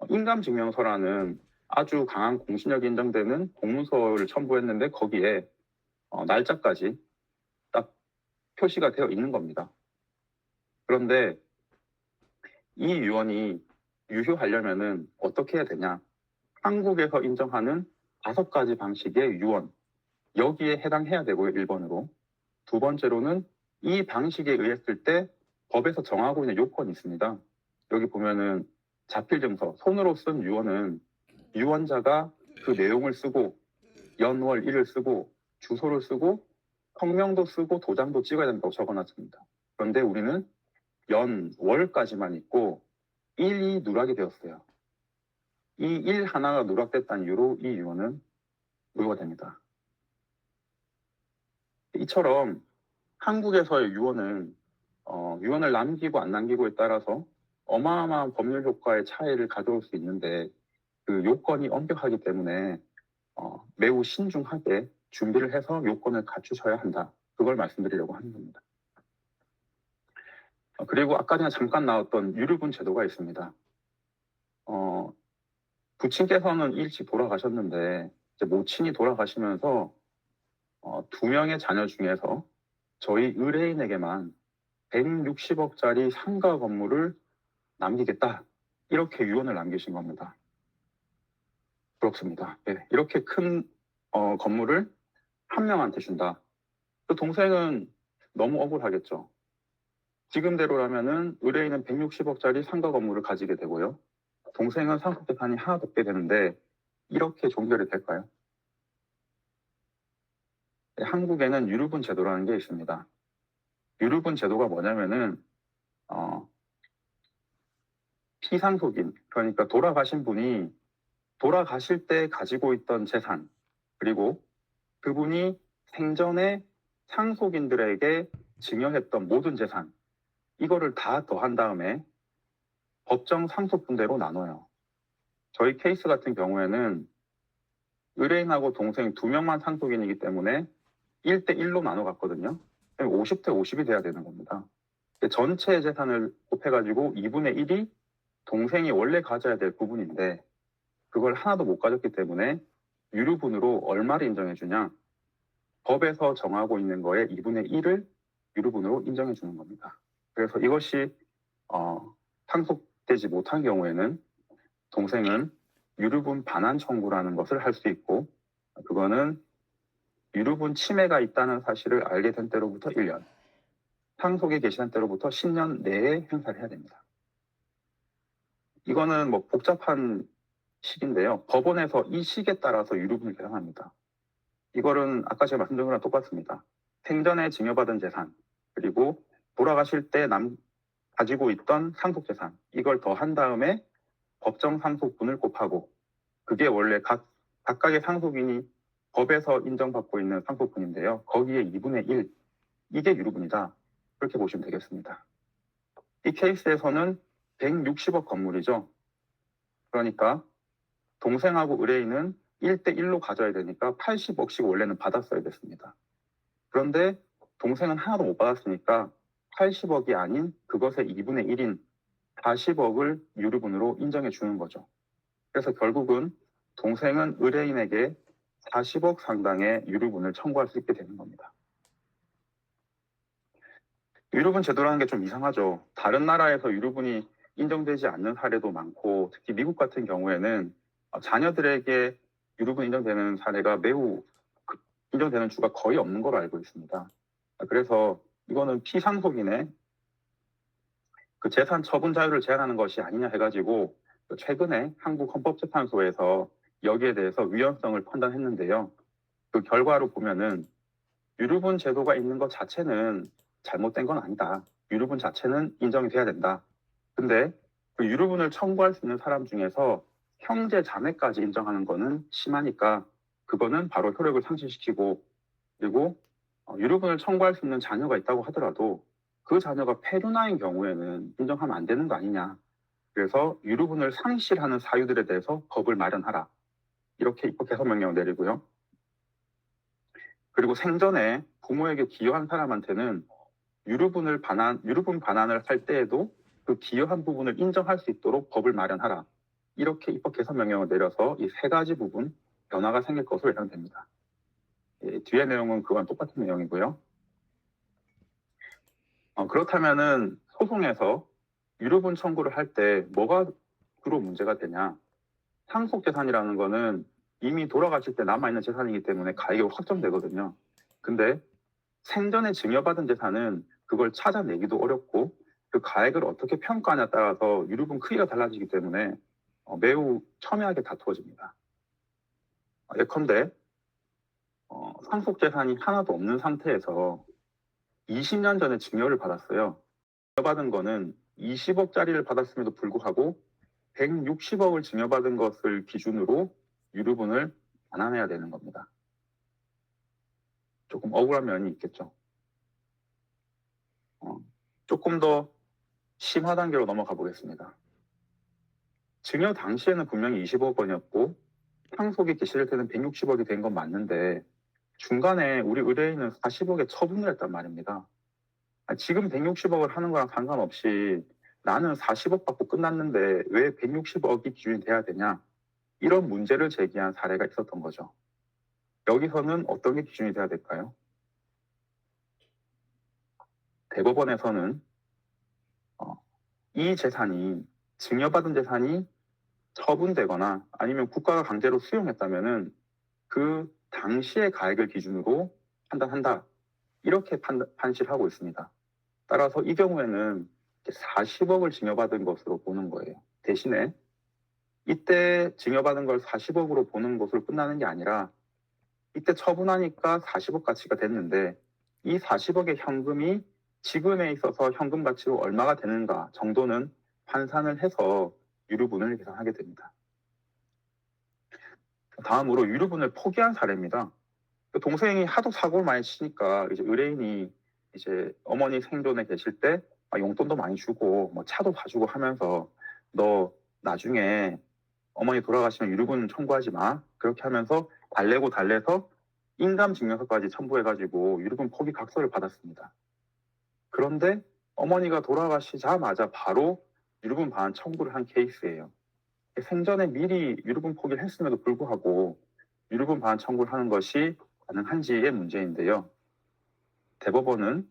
인감증명서라는 아주 강한 공신력이 인정되는 공문서를 첨부했는데 거기에 날짜까지 딱 표시가 되어 있는 겁니다. 그런데 이 유언이 유효하려면은 어떻게 해야 되냐? 한국에서 인정하는 5가지 방식의 유언, 여기에 해당해야 되고요, 1번으로. 두 번째로는 이 방식에 의했을 때 법에서 정하고 있는 요건이 있습니다. 여기 보면은 자필증서, 손으로 쓴 유언은 유언자가 그 내용을 쓰고 연월 일을 쓰고 주소를 쓰고 성명도 쓰고 도장도 찍어야 된다고 적어놨습니다. 그런데 우리는 연, 월까지만 있고 1, 2 누락이 되었어요. 이 1 하나가 누락됐다는 이유로 이 유언은 무효가 됩니다. 이처럼 한국에서의 유언은 유언을 남기고 안 남기고에 따라서 어마어마한 법률 효과의 차이를 가져올 수 있는데 그 요건이 엄격하기 때문에 매우 신중하게 준비를 해서 요건을 갖추셔야 한다. 그걸 말씀드리려고 하는 겁니다. 그리고 아까 전에 잠깐 나왔던 유류분 제도가 있습니다. 부친께서는 일찍 돌아가셨는데 이제 모친이 돌아가시면서 2명의 자녀 중에서 저희 의뢰인에게만 160억짜리 상가 건물을 남기겠다. 이렇게 유언을 남기신 겁니다. 부럽습니다. 네, 이렇게 큰 건물을 한 명한테 준다. 그 동생은 너무 억울하겠죠. 지금대로라면은 의뢰인은 160억짜리 상가 건물을 가지게 되고요. 동생은 상속재산이 하나도 없게 되는데 이렇게 종결이 될까요? 네, 한국에는 유류분 제도라는 게 있습니다. 유류분 제도가 뭐냐면은 피상속인, 그러니까 돌아가신 분이 돌아가실 때 가지고 있던 재산, 그리고 그분이 생전에 상속인들에게 증여했던 모든 재산, 이거를 다 더한 다음에 법정 상속분대로 나눠요. 저희 케이스 같은 경우에는 의뢰인하고 동생 2명만 상속인이기 때문에 1대1로 나눠 갔거든요. 50대 50이 돼야 되는 겁니다. 전체 재산을 곱해가지고 2분의 1이 동생이 원래 가져야 될 부분인데 그걸 하나도 못 가졌기 때문에 유류분으로 얼마를 인정해 주냐? 법에서 정하고 있는 거에 2분의 1을 유류분으로 인정해 주는 겁니다. 그래서 이것이 상속되지 못한 경우에는 동생은 유류분 반환 청구라는 것을 할 수 있고 그거는 유류분 침해가 있다는 사실을 알게 된 때로부터 1년, 상속이 개시한 때로부터 10년 내에 행사를 해야 됩니다. 이거는 뭐 복잡한 식인데요. 법원에서 이 식에 따라서 유류분을 계산합니다. 이거는 아까 제가 말씀드린 거랑 똑같습니다. 생전에 증여받은 재산, 그리고 돌아가실 때 가지고 있던 상속재산, 이걸 더한 다음에 법정 상속분을 곱하고 그게 원래 각각의 상속인이 법에서 인정받고 있는 상속분인데요. 거기에 2분의 1, 이게 유류분이다. 그렇게 보시면 되겠습니다. 이 케이스에서는 160억 건물이죠. 그러니까 동생하고 의뢰인은 1대1로 가져야 되니까 80억씩 원래는 받았어야 됐습니다. 그런데 동생은 하나도 못 받았으니까 80억이 아닌 그것의 2분의 1인 40억을 유류분으로 인정해 주는 거죠. 그래서 결국은 동생은 의뢰인에게 40억 상당의 유류분을 청구할 수 있게 되는 겁니다. 유류분 제도라는 게 좀 이상하죠. 다른 나라에서 유류분이 인정되지 않는 사례도 많고 특히 미국 같은 경우에는 자녀들에게 유류분 인정되는 사례가 매우 인정되는 주가 거의 없는 걸로 알고 있습니다. 그래서 이거는 피상속인의 그 재산 처분 자유를 제한하는 것이 아니냐 해가지고 최근에 한국헌법재판소에서 여기에 대해서 위헌성을 판단했는데요. 그 결과로 보면은 유류분 제도가 있는 것 자체는 잘못된 건 아니다. 유류분 자체는 인정이 돼야 된다. 근데 그 유류분을 청구할 수 있는 사람 중에서 형제 자매까지 인정하는 거는 심하니까 그거는 바로 효력을 상실시키고, 그리고 유류분을 청구할 수 있는 자녀가 있다고 하더라도 그 자녀가 폐륜아인 경우에는 인정하면 안 되는 거 아니냐. 그래서 유류분을 상실하는 사유들에 대해서 법을 마련하라. 이렇게 입법 개선 명령을 내리고요. 그리고 생전에 부모에게 기여한 사람한테는 유류분 반환을 할 때에도 그 기여한 부분을 인정할 수 있도록 법을 마련하라. 이렇게 입법 개선 명령을 내려서 이 세 가지 부분 변화가 생길 것으로 예상됩니다. 뒤에 내용은 그건 똑같은 내용이고요. 그렇다면은 소송에서 유류분 청구를 할 때 뭐가 주로 문제가 되냐? 상속재산이라는 거는 이미 돌아가실 때 남아있는 재산이기 때문에 가액이 확정되거든요. 근데 생전에 증여받은 재산은 그걸 찾아내기도 어렵고 그 가액을 어떻게 평가하냐에 따라서 유류분 크기가 달라지기 때문에 매우 첨예하게 다투어집니다. 예컨대 상속재산이 하나도 없는 상태에서 20년 전에 증여를 받았어요. 증여받은 거는 20억짜리를 받았음에도 불구하고 160억을 증여받은 것을 기준으로 유류분을 반환해야 되는 겁니다. 조금 억울한 면이 있겠죠. 조금 더 심화 단계로 넘어가 보겠습니다. 증여 당시에는 분명히 20억 원이었고 상속이 개시될 때는 160억이 된 건 맞는데 중간에 우리 의뢰인은 40억에 처분을 했단 말입니다. 지금 160억을 하는 거랑 상관없이 나는 40억 받고 끝났는데 왜 160억이 기준이 돼야 되냐? 이런 문제를 제기한 사례가 있었던 거죠. 여기서는 어떤 게 기준이 돼야 될까요? 대법원에서는 이 재산이 증여받은 재산이 처분되거나 아니면 국가가 강제로 수용했다면은 그 당시의 가액을 기준으로 판단한다. 이렇게 판시를 하고 있습니다. 따라서 이 경우에는 40억을 증여받은 것으로 보는 거예요. 대신에 이때 증여받은 걸 40억으로 보는 것으로 끝나는 게 아니라 이때 처분하니까 40억 가치가 됐는데 이 40억의 현금이 지금에 있어서 현금 가치로 얼마가 되는가 정도는 환산을 해서 유류분을 계산하게 됩니다. 다음으로 유류분을 포기한 사례입니다. 동생이 하도 사고를 많이 치니까 이제 의뢰인이 이제 어머니 생존에 계실 때 용돈도 많이 주고 뭐 차도 사주고 하면서 너 나중에 어머니 돌아가시면 유류분 청구하지 마. 그렇게 하면서 달래서 인감증명서까지 첨부해가지고 유류분 포기 각서를 받았습니다. 그런데 어머니가 돌아가시자마자 바로 유류분 반환 청구를 한 케이스예요. 생전에 미리 유류분 포기를 했음에도 불구하고 유류분 반환 청구를 하는 것이 가능한지의 문제인데요. 대법원은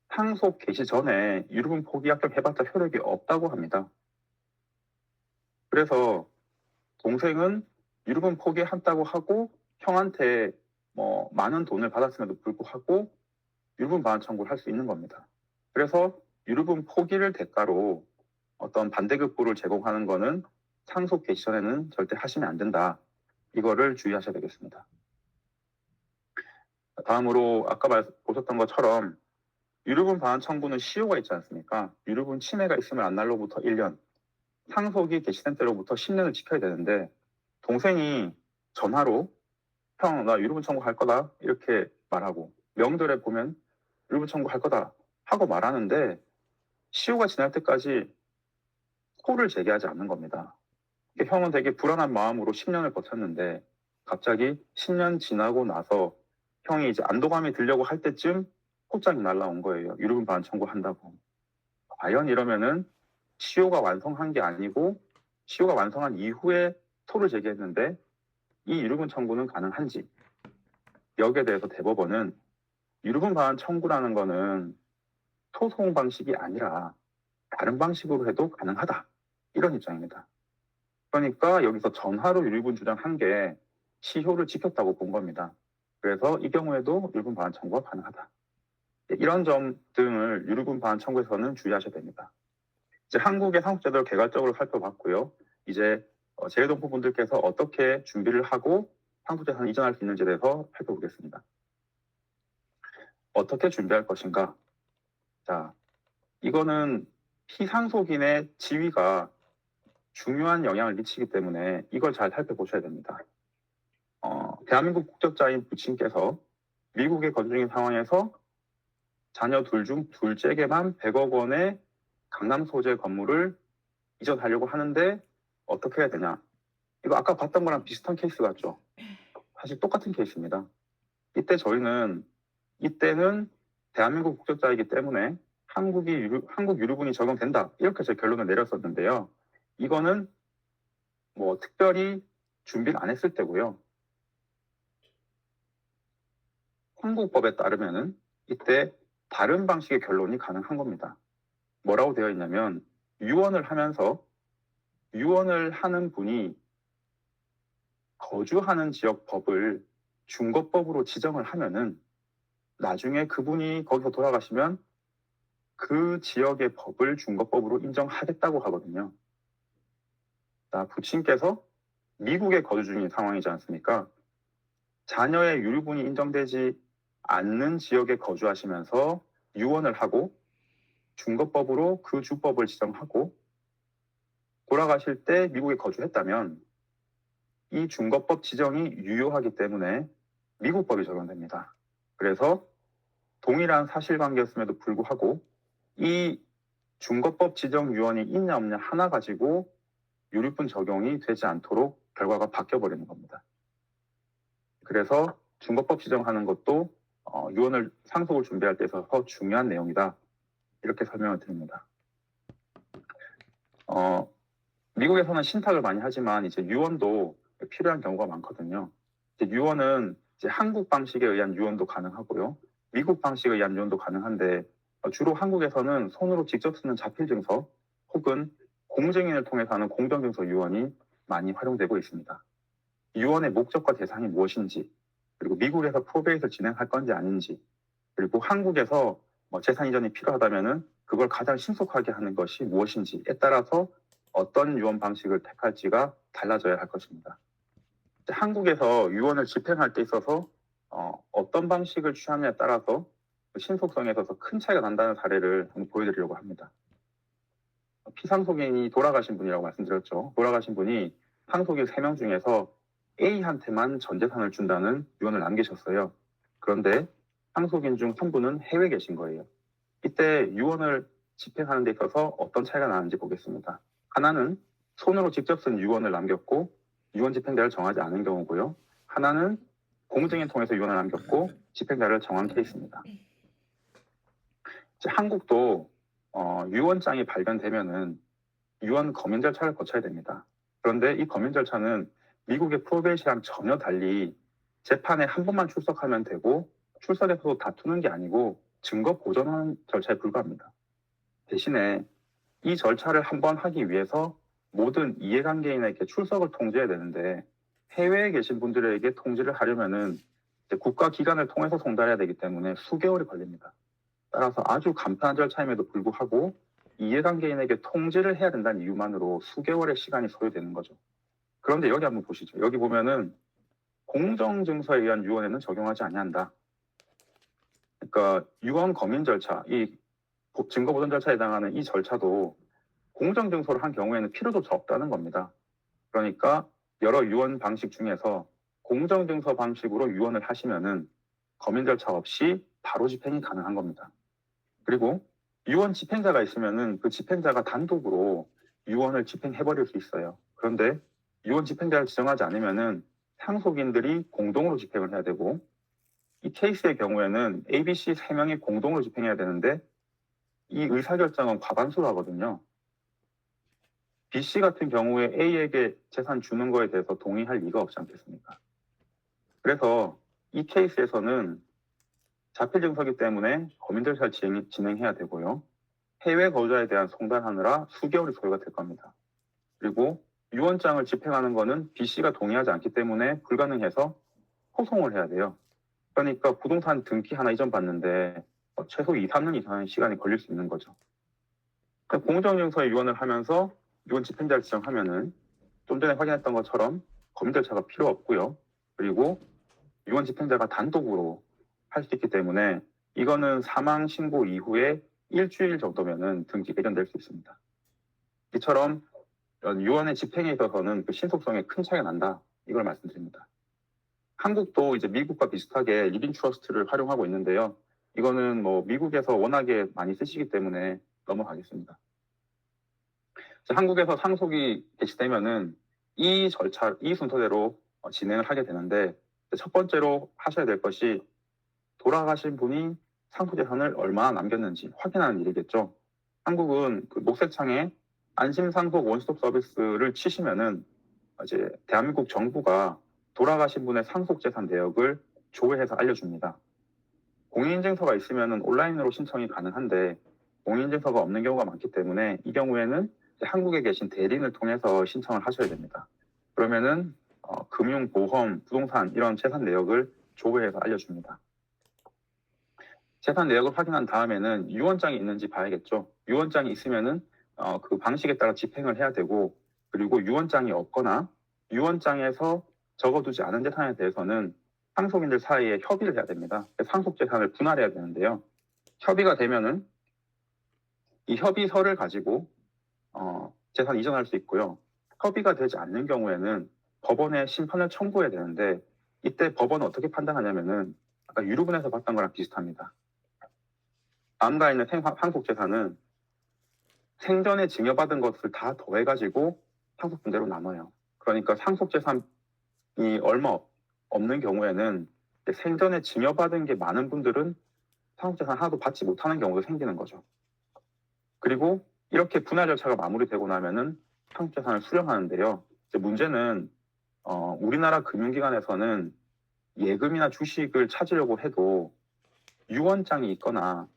상속 개시 전에 유류분 포기 약정해봤자 효력이 없다고 합니다. 그래서 동생은 유류분 포기한다고 하고 형한테 뭐 많은 돈을 받았음에도 불구하고 유류분 반환 청구를 할 수 있는 겁니다. 그래서 유류분 포기를 대가로 어떤 반대급부를 제공하는 거는 상속 개시 전에는 절대 하시면 안 된다. 이거를 주의하셔야 되겠습니다. 다음으로 아까 보셨던 것처럼 유류분 반환 청구는 시효가 있지 않습니까? 유류분 침해가 있으면 안 날로부터 1년, 상속이 개시된 때로부터 10년을 지켜야 되는데 동생이 전화로 형, 나 유류분 청구할 거다 이렇게 말하고 명절에 보면 유류분 청구할 거다 하고 말하는데 시효가 지날 때까지 소를 제기하지 않는 겁니다. 형은 되게 불안한 마음으로 10년을 버텼는데 갑자기 10년 지나고 나서 형이 이제 안도감이 들려고 할 때쯤 포장이 날라온 거예요. 유류분 반환 청구한다고. 과연 이러면은 시효가 완성한 게 아니고 시효가 완성한 이후에 소를 제기했는데 이 유류분 청구는 가능한지 여기에 대해서 대법원은 유류분 반환 청구라는 거는 소송 방식이 아니라 다른 방식으로 해도 가능하다. 이런 입장입니다. 그러니까 여기서 전화로 유류분 주장한 게 시효를 지켰다고 본 겁니다. 그래서 이 경우에도 유류분 반환 청구가 가능하다. 이런 점 등을 유류분 반환 청구에서는 주의하셔야 됩니다. 이제 한국의 상속제도를 개괄적으로 살펴봤고요. 이제 재외동포 분들께서 어떻게 준비를 하고 상속재산을 이전할 수 있는지에 대해서 살펴보겠습니다. 어떻게 준비할 것인가? 자, 이거는 피상속인의 지위가 중요한 영향을 미치기 때문에 이걸 잘 살펴보셔야 됩니다. 대한민국 국적자인 부친께서 미국에 거주 중인 상황에서 자녀 둘 중 둘째에게만 100억 원의 강남 소재 건물을 이전하려고 하는데 어떻게 해야 되냐? 이거 아까 봤던 거랑 비슷한 케이스 같죠? 사실 똑같은 케이스입니다. 이때는 대한민국 국적자이기 때문에 한국 유류분이 적용된다. 이렇게 제 결론을 내렸었는데요. 이거는 뭐 특별히 준비를 안 했을 때고요. 한국법에 따르면은 이때 다른 방식의 결론이 가능한 겁니다. 뭐라고 되어 있냐면 유언을 하는 분이 거주하는 지역 법을 중거법으로 지정을 하면은 나중에 그분이 거기서 돌아가시면 그 지역의 법을 중거법으로 인정하겠다고 하거든요. 부친께서 미국에 거주 중인 상황이지 않습니까? 자녀의 유류분이 인정되지 않는 지역에 거주하시면서 유언을 하고 중거법으로 그 주법을 지정하고 돌아가실 때 미국에 거주했다면 이 중거법 지정이 유효하기 때문에 미국법이 적용됩니다. 그래서 동일한 사실관계였음에도 불구하고 이 중거법 지정 유언이 있냐 없냐 하나 가지고 유류분 적용이 되지 않도록 결과가 바뀌어버리는 겁니다. 그래서 중거법 지정하는 것도 유언을 상속을 준비할 때 있어서 중요한 내용이다. 이렇게 설명을 드립니다. 미국에서는 신탁을 많이 하지만 이제 유언도 필요한 경우가 많거든요. 유언은 이제 한국 방식에 의한 유언도 가능하고요. 미국 방식에 의한 유언도 가능한데 주로 한국에서는 손으로 직접 쓰는 자필증서 혹은 공증인을 통해서 하는 공정증서 유언이 많이 활용되고 있습니다. 유언의 목적과 대상이 무엇인지, 그리고 미국에서 프로베이스를 진행할 건지 아닌지, 그리고 한국에서 재산 이전이 필요하다면은 그걸 가장 신속하게 하는 것이 무엇인지에 따라서 어떤 유언 방식을 택할지가 달라져야 할 것입니다. 한국에서 유언을 집행할 때 있어서 어떤 방식을 취하느냐에 따라서 신속성에 있어서 큰 차이가 난다는 사례를 한번 보여드리려고 합니다. 피상속인이 돌아가신 분이라고 말씀드렸죠. 돌아가신 분이 상속인 3명 중에서 A한테만 전 재산을 준다는 유언을 남기셨어요. 그런데 상속인 중 한 분은 해외에 계신 거예요. 이때 유언을 집행하는 데 있어서 어떤 차이가 나는지 보겠습니다. 하나는 손으로 직접 쓴 유언을 남겼고 유언 집행자를 정하지 않은 경우고요. 하나는 공증인 통해서 유언을 남겼고 집행자를 정한 케이스입니다. 한국도 유언장이 발견되면은 유언 검인 절차를 거쳐야 됩니다. 그런데 이 검인 절차는 미국의 프로베이시랑 전혀 달리 재판에 한 번만 출석하면 되고 출석해서도 다투는 게 아니고 증거 보존하는 절차에 불과합니다. 대신에 이 절차를 한 번 하기 위해서 모든 이해관계인에게 출석을 통지해야 되는데 해외에 계신 분들에게 통지를 하려면은 국가기관을 통해서 송달해야 되기 때문에 수개월이 걸립니다. 따라서 아주 간편한 절차임에도 불구하고 이해관계인에게 통지를 해야 된다는 이유만으로 수개월의 시간이 소요되는 거죠. 그런데 여기 한번 보시죠. 여기 보면은 공정증서에 의한 유언에는 적용하지 아니한다. 그러니까 유언 검인 절차, 이 증거보존 절차에 해당하는 이 절차도 공정증서를 한 경우에는 필요조차 없다는 겁니다. 그러니까 여러 유언 방식 중에서 공정증서 방식으로 유언을 하시면은 검인 절차 없이 바로 집행이 가능한 겁니다. 그리고 유언 집행자가 있으면은 그 집행자가 단독으로 유언을 집행해버릴 수 있어요. 그런데 유언 집행자를 지정하지 않으면은 상속인들이 공동으로 집행을 해야 되고 이 케이스의 경우에는 ABC 3명이 공동으로 집행해야 되는데 이 의사결정은 과반수로 하거든요. B씨 같은 경우에 A에게 재산 주는 거에 대해서 동의할 리가 없지 않겠습니까? 그래서 이 케이스에서는 자필증서기 때문에 검인 절차를 진행해야 되고요. 해외 거주자에 대한 송달하느라 수개월이 소요가 될 겁니다. 그리고 유언장을 집행하는 거는 B씨가 동의하지 않기 때문에 불가능해서 소송을 해야 돼요. 그러니까 부동산 등기 하나 이전 받는데 최소 2, 3년 이상의 시간이 걸릴 수 있는 거죠. 그러니까 공정증서에 유언을 하면서 유언 집행자를 지정하면은 좀 전에 확인했던 것처럼 검인 절차가 필요 없고요. 그리고 유언 집행자가 단독으로 할 수 있기 때문에 이거는 사망 신고 이후에 일주일 정도면은 등기가 이전될 수 있습니다. 이처럼 유언의 집행에 있어서는 그 신속성에 큰 차이가 난다. 이걸 말씀드립니다. 한국도 이제 미국과 비슷하게 리빙 트러스트를 활용하고 있는데요. 이거는 뭐 미국에서 워낙에 많이 쓰시기 때문에 넘어가겠습니다. 한국에서 상속이 개시되면은 이 순서대로 진행을 하게 되는데, 첫 번째로 하셔야 될 것이 돌아가신 분이 상속재산을 얼마나 남겼는지 확인하는 일이겠죠. 한국은 그 녹색창에 안심상속 원스톱 서비스를 치시면은 이제 대한민국 정부가 돌아가신 분의 상속재산 내역을 조회해서 알려줍니다. 공인인증서가 있으면은 온라인으로 신청이 가능한데 공인인증서가 없는 경우가 많기 때문에 이 경우에는 한국에 계신 대리인을 통해서 신청을 하셔야 됩니다. 그러면은 금융, 보험, 부동산 이런 재산 내역을 조회해서 알려줍니다. 재산 내역을 확인한 다음에는 유언장이 있는지 봐야겠죠. 유언장이 있으면은 그 방식에 따라 집행을 해야 되고, 그리고 유언장이 없거나 유언장에서 적어두지 않은 재산에 대해서는 상속인들 사이에 협의를 해야 됩니다. 상속 재산을 분할해야 되는데요. 협의가 되면은 이 협의서를 가지고 재산 이전할 수 있고요. 협의가 되지 않는 경우에는 법원에 심판을 청구해야 되는데, 이때 법원은 어떻게 판단하냐면은 아까 유류분에서 봤던 거랑 비슷합니다. 남가 있는 상속 재산은 생전에 증여받은 것을 다 더해가지고 상속분대로 나눠요. 그러니까 상속 재산이 얼마 없는 경우에는 생전에 증여받은 게 많은 분들은 상속 재산 하나도 받지 못하는 경우도 생기는 거죠. 그리고 이렇게 분할 절차가 마무리되고 나면은 상속 재산을 수령하는데요. 이제 문제는 우리나라 금융기관에서는 예금이나 주식을 찾으려고 해도 유언장이 있거나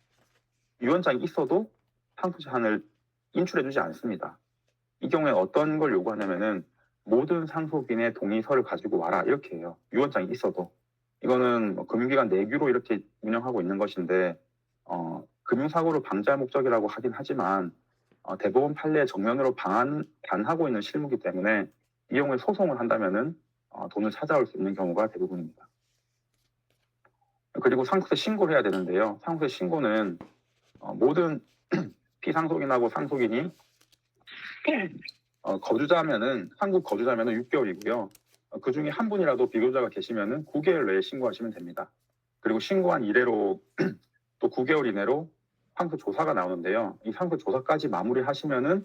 유언장이 있어도 상속 재산을 인출해주지 않습니다. 이 경우에 어떤 걸 요구하냐면은 모든 상속인의 동의서를 가지고 와라 이렇게 해요. 유언장이 있어도. 이거는 금융기관 내규로 이렇게 운영하고 있는 것인데 금융사고를 방지할 목적이라고 하긴 하지만 대법원 판례 정면으로 반하고 있는 실무이기 때문에 이 경우에 소송을 한다면은 돈을 찾아올 수 있는 경우가 대부분입니다. 그리고 상속세 신고를 해야 되는데요. 상속세 신고는 모든 피상속인하고 상속인이 거주자면은 한국 거주자면은 6개월이고요. 그 중에 한 분이라도 비교자가 계시면은 9개월 내에 신고하시면 됩니다. 그리고 신고한 이래로 또 9개월 이내로 상속 조사가 나오는데요. 이 상속 조사까지 마무리하시면은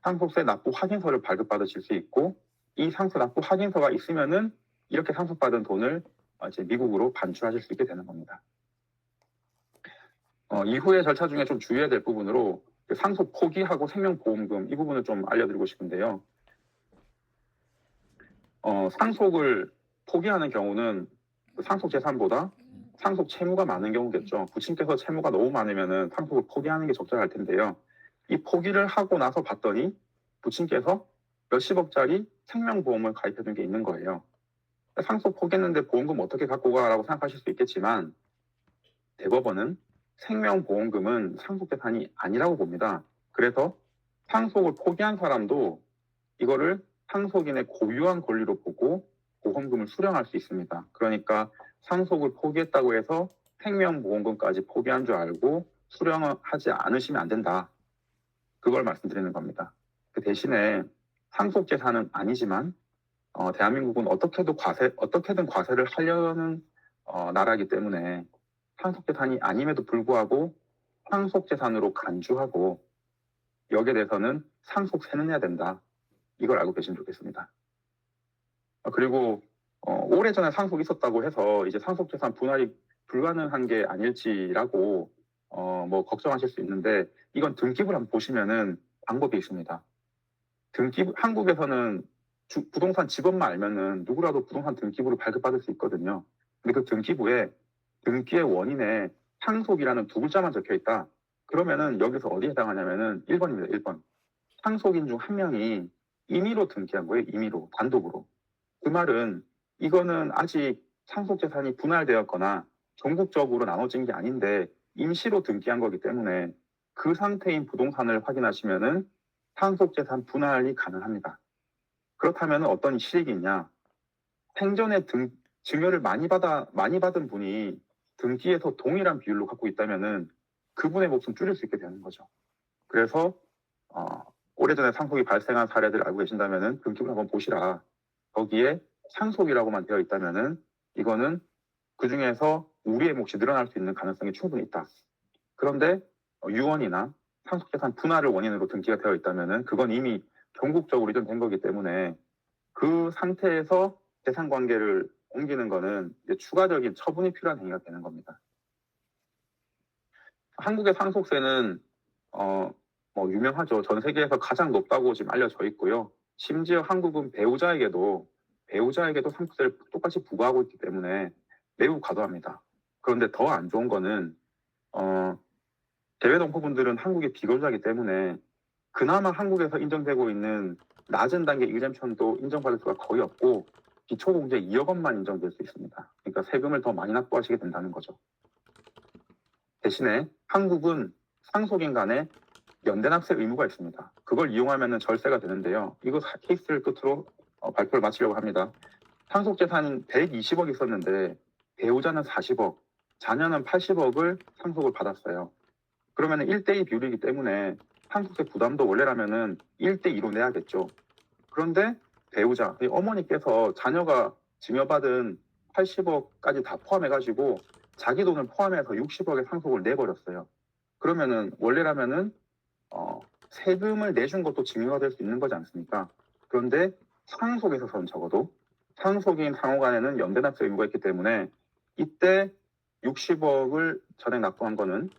상속세 납부 확인서를 발급받으실 수 있고, 이 상속 납부 확인서가 있으면은 이렇게 상속받은 돈을 이제 미국으로 반출하실 수 있게 되는 겁니다. 이후의 절차 중에 좀 주의해야 될 부분으로 상속 포기하고 생명보험금 이 부분을 좀 알려드리고 싶은데요. 상속을 포기하는 경우는 상속 재산보다 상속 채무가 많은 경우겠죠. 부친께서 채무가 너무 많으면은 상속을 포기하는 게 적절할 텐데요. 이 포기를 하고 나서 봤더니 부친께서 몇십억짜리 생명보험을 가입해둔 게 있는 거예요. 상속 포기했는데 보험금 어떻게 갖고 가라고 생각하실 수 있겠지만, 대법원은 생명보험금은 상속재산이 아니라고 봅니다. 그래서 상속을 포기한 사람도 이거를 상속인의 고유한 권리로 보고 보험금을 수령할 수 있습니다. 그러니까 상속을 포기했다고 해서 생명보험금까지 포기한 줄 알고 수령하지 않으시면 안 된다. 그걸 말씀드리는 겁니다. 그 대신에 상속재산은 아니지만 대한민국은 어떻게든 과세를 하려는 나라이기 때문에 상속재산이 아님에도 불구하고 상속재산으로 간주하고 여기에 대해서는 상속세는 내야 된다. 이걸 알고 계시면 좋겠습니다. 그리고 오래전에 상속이 있었다고 해서 이제 상속재산 분할이 불가능한 게 아닐지라고 뭐 걱정하실 수 있는데, 이건 등기부를 한번 보시면은 방법이 있습니다. 한국에서는 부동산 직업만 알면은 누구라도 부동산 등기부를 발급받을 수 있거든요. 근데 그 등기부에 등기의 원인에 상속이라는 두 글자만 적혀 있다. 그러면은 여기서 어디에 해당하냐면은 1번입니다. 1번. 상속인 중 한 명이 임의로 등기한 거예요. 임의로, 단독으로. 그 말은 이거는 아직 상속재산이 분할되었거나 전국적으로 나눠진 게 아닌데 임시로 등기한 거기 때문에 그 상태인 부동산을 확인하시면은 상속재산 분할이 가능합니다. 그렇다면 어떤 실익이 있냐? 생전에 증여를 많이 받은 분이 등기에서 동일한 비율로 갖고 있다면은 그분의 몫은 줄일 수 있게 되는 거죠. 그래서 오래전에 상속이 발생한 사례들 알고 계신다면은 등기부를 한번 보시라. 거기에 상속이라고만 되어 있다면은 이거는 그 중에서 우리의 몫이 늘어날 수 있는 가능성이 충분히 있다. 그런데 유언이나 상속재산 분할을 원인으로 등기가 되어 있다면은 그건 이미 전국적으로 이전된 거기 때문에 그 상태에서 재산 관계를 옮기는 거는 이제 추가적인 처분이 필요한 행위가 되는 겁니다. 한국의 상속세는 뭐 유명하죠. 전 세계에서 가장 높다고 지금 알려져 있고요. 심지어 한국은 배우자에게도 상속세를 똑같이 부과하고 있기 때문에 매우 과도합니다. 그런데 더 안 좋은 거는 대외동포분들은 한국의 비거주자이기 때문에 그나마 한국에서 인정되고 있는 낮은 단계 이잼션도 인정받을 수가 거의 없고 기초공제 2억 원만 인정될 수 있습니다. 그러니까 세금을 더 많이 납부하시게 된다는 거죠. 대신에 한국은 상속인 간에 연대납세 의무가 있습니다. 그걸 이용하면 절세가 되는데요. 이거 케이스를 끝으로 발표를 마치려고 합니다. 상속재산인 120억 있었는데 배우자는 40억, 자녀는 80억을 상속을 받았어요. 그러면 1대2 비율이기 때문에 상속세 부담도 원래라면은 1대2로 내야겠죠. 그런데 배우자, 어머니께서 자녀가 증여받은 80억까지 다 포함해가지고 자기 돈을 포함해서 60억의 상속을 내버렸어요. 그러면은 원래라면은 세금을 내준 것도 증여가 될 수 있는 거지 않습니까? 그런데 상속에서는 적어도 상속인 상호 간에는 연대납세 의무가 있기 때문에 이때 60억을 전액 납부한 거는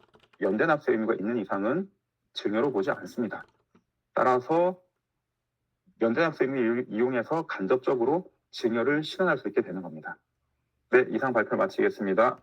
연대납세 의무가 있는 이상은 증여로 보지 않습니다. 따라서 연대납세 의무를 이용해서 간접적으로 증여를 실현할 수 있게 되는 겁니다. 네, 이상 발표 마치겠습니다.